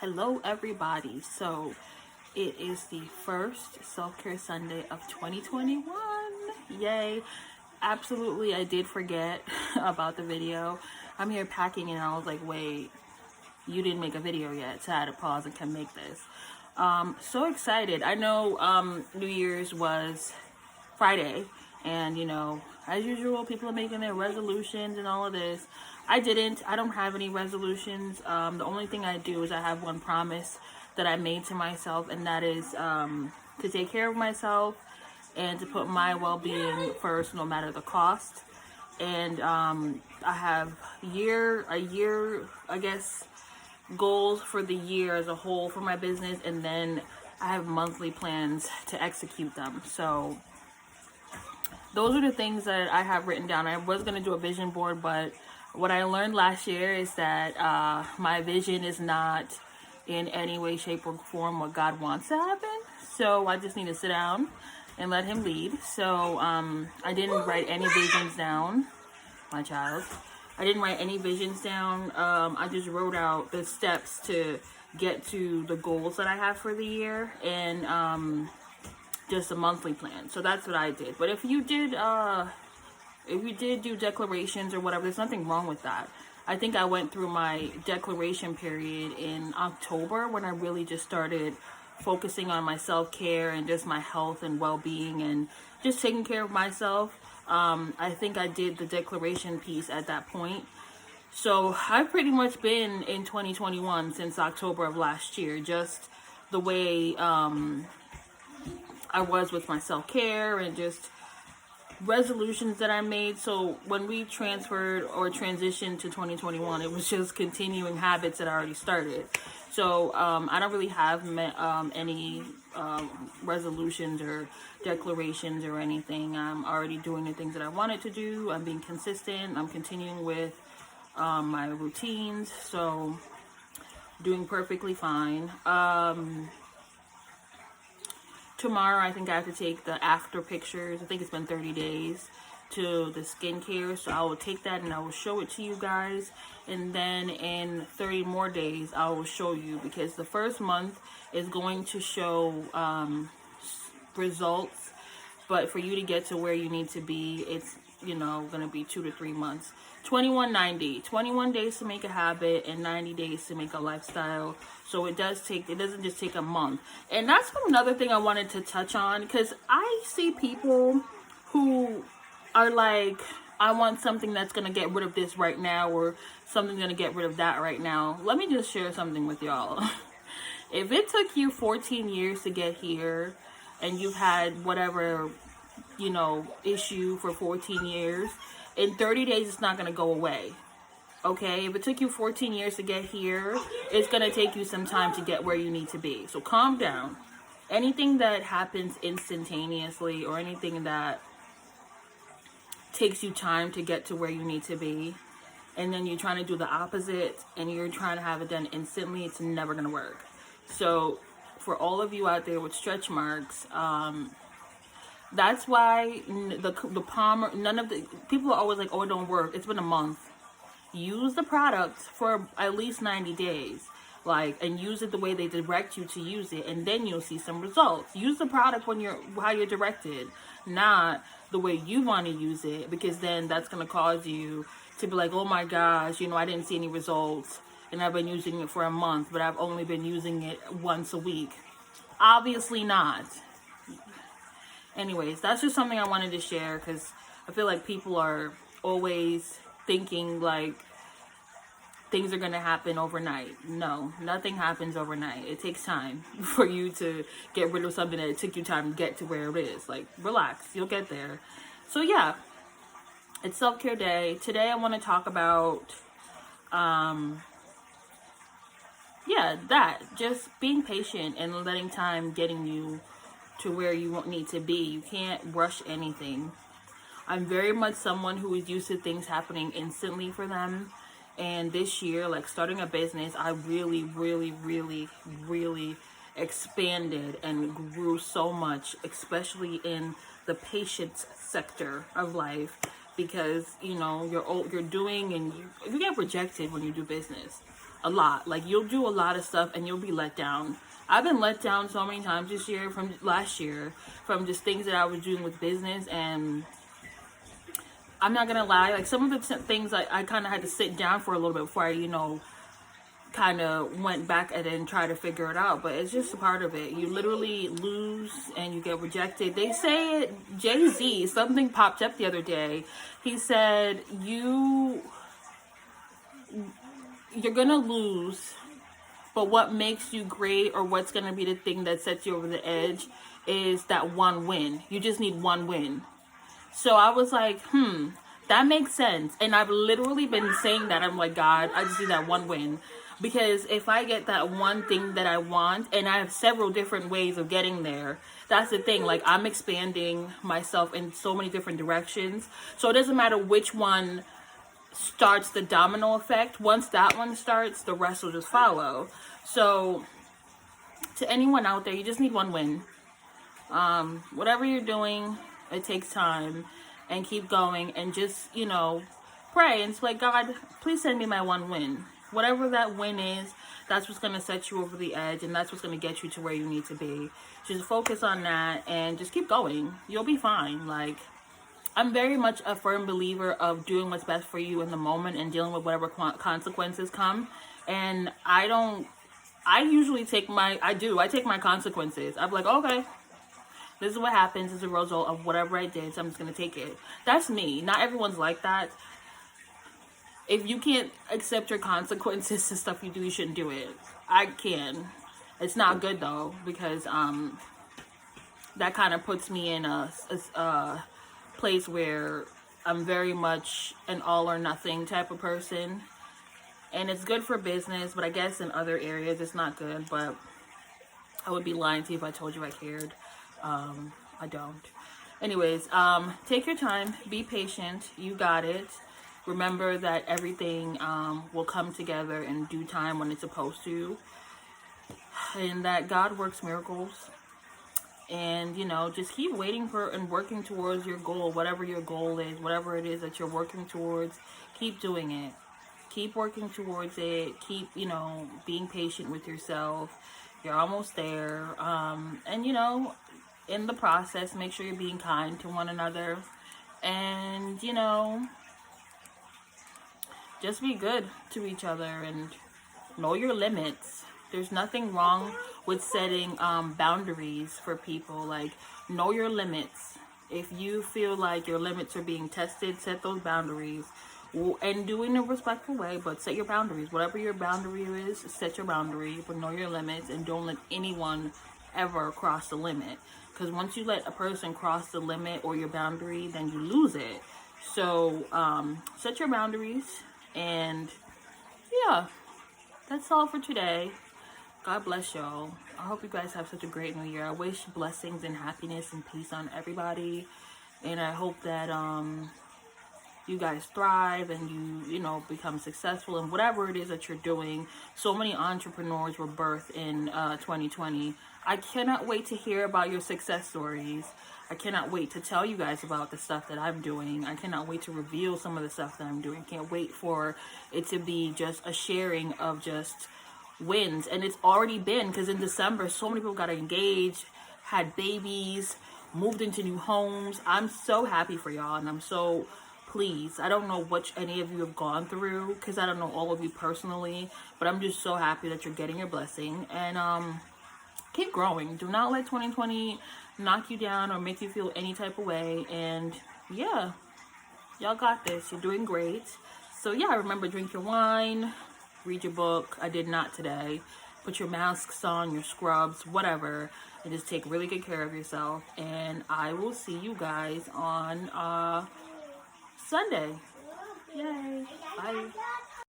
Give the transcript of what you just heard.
Hello everybody. So it is the first self-care Sunday of 2021. Yay. Absolutely, I did forget about the video. I'm here packing and I was like, wait, you didn't make a video yet, so I had to pause and can make this. So excited. I know New Year's was Friday, and as usual, people are making their resolutions and all of this. I don't have any resolutions. The only thing I do is I have one promise that I made to myself, and that is to take care of myself and to put my well-being first, no matter the cost. And I have a year, I guess, goals for the year as a whole for my business, and then I have monthly plans to execute them. So those are the things that I have written down. I was going to do a vision board, but what I learned last year is that my vision is not in any way, shape, or form what God wants to happen. So I just need to sit down and let him lead. So I didn't write any visions down, my child. I didn't write any visions down. I just wrote out the steps to get to the goals that I have for the year, and just a monthly plan. So that's what I did. But if you did do declarations or whatever, there's nothing wrong with that. I think I went through my declaration period in October when I really just started focusing on my self-care and just my health and well-being and just taking care of myself. I think I did the declaration piece at that point. So I've pretty much been in 2021 since October of last year, just the way I was with my self-care and just resolutions that I made. So when we transferred or transitioned to 2021, it was just continuing habits that I already started. So I don't really have any resolutions or declarations or anything. I'm already doing the things that I wanted to do. I'm being consistent. I'm continuing with my routines. So doing perfectly fine. Tomorrow, I think I have to take the after pictures. I think it's been 30 days to the skincare. So I will take that and I will show it to you guys. And then in 30 more days, I will show you, because the first month is going to show results. But for you to get to where you need to be, it's, going to be 2 to 3 months. 21 days to make a habit and 90 days to make a lifestyle. So it doesn't just take a month. And that's another thing I wanted to touch on, because I see people who are like, I want something that's going to get rid of this right now, or something's going to get rid of that right now. Let me just share something with y'all. If it took you 14 years to get here and you've had whatever, issue for 14 years, in 30 days, it's not going to go away. Okay, if it took you 14 years to get here, it's going to take you some time to get where you need to be. So calm down. Anything that happens instantaneously, or anything that takes you time to get to where you need to be, and then you're trying to do the opposite and you're trying to have it done instantly, it's never going to work. So for all of you out there with stretch marks, that's why the Palmer, none of the people are always like, oh, it don't work. It's been a month. Use the product for at least 90 days, and use it the way they direct you to use it, and then you'll see some results. Use the product how you're directed, not the way you want to use it, because then that's going to cause you to be like, oh my gosh, I didn't see any results, and I've been using it for a month, but I've only been using it once a week. Obviously not. Anyways, that's just something I wanted to share, because I feel like people are always thinking like things are going to happen overnight. No, nothing happens overnight. It takes time for you to get rid of something that it took you time to get to where it is. Like, relax, you'll get there. So yeah, it's self-care day. Today I want to talk about just being patient and letting time getting you to where you won't need to be. You can't rush anything. I'm very much someone who is used to things happening instantly for them. And this year, like starting a business, I really, really, really, really expanded and grew so much, especially in the patience sector of life, because you're doing, and you get rejected when you do business. a lot. Like, you'll do a lot of stuff and you'll be let down. I've been let down so many times this year, from last year, from just things that I was doing with business. And I'm not gonna lie, like, some of the things I kind of had to sit down for a little bit before I, kind of went back and then try to figure it out. But it's just a part of it. You literally lose and you get rejected. They say it. Jay-Z, something popped up the other day. He said, you're gonna lose, but what makes you great, or what's gonna be the thing that sets you over the edge, is that one win. You just need one win. So I was like, that makes sense. And I've literally been saying that. I'm like, God, I just need that one win. Because if I get that one thing that I want, and I have several different ways of getting there, that's the thing. Like, I'm expanding myself in so many different directions. So it doesn't matter which one starts the domino effect. Once that one starts, the rest will just follow. So to anyone out there, you just need one win. Whatever you're doing, it takes time, and keep going, and just, pray and say, God, please send me my one win. Whatever that win is, that's what's going to set you over the edge, and that's what's going to get you to where you need to be. Just focus on that and just keep going. You'll be fine. Like, I'm very much a firm believer of doing what's best for you in the moment and dealing with whatever consequences come. And I usually take my consequences. I'm like, okay, this is what happens as a result of whatever I did, so I'm just going to take it. That's me. Not everyone's like that. If you can't accept your consequences to stuff you do, you shouldn't do it. I can. It's not good, though, because that kind of puts me in a place where I'm very much an all or nothing type of person. And it's good for business, but I guess in other areas it's not good. But I would be lying to you if I told you I cared. I don't. Anyways, take your time. Be patient. You got it. Remember that everything will come together in due time when it's supposed to. And that God works miracles. And, just keep waiting for and working towards your goal. Whatever your goal is, whatever it is that you're working towards, keep doing it. Keep working towards it. Keep, being patient with yourself. You're almost there. And, in the process, make sure you're being kind to one another. And, just be good to each other and know your limits. There's nothing wrong with setting boundaries for people. Like, know your limits. If you feel like your limits are being tested, set those boundaries. And do it in a respectful way, but set your boundaries. Whatever your boundary is, set your boundary, but know your limits, and don't let anyone ever cross the limit. Because once you let a person cross the limit or your boundary, then you lose it. So set your boundaries. And yeah, that's all for today. God bless y'all. I hope you guys have such a great new year. I wish blessings and happiness and peace on everybody. And I hope that you guys thrive and you become successful in whatever it is that you're doing. So many entrepreneurs were birthed in 2020. I cannot wait to hear about your success stories. I cannot wait to tell you guys about the stuff that I'm doing. I cannot wait to reveal some of the stuff that I'm doing. I can't wait for it to be just a sharing of just wins. And it's already been, because in December, so many people got engaged, had babies, moved into new homes. I'm so happy for y'all, and I'm so pleased. I don't know what any of you have gone through, because I don't know all of you personally, but I'm just so happy that you're getting your blessing. And keep growing. Do not let 2020 knock you down or make you feel any type of way. And yeah, y'all got this. You're doing great. So yeah, remember, drink your wine, read your book. I did not today. Put your masks on, your scrubs, whatever, and just take really good care of yourself. And I will see you guys on Sunday. Yay. Bye.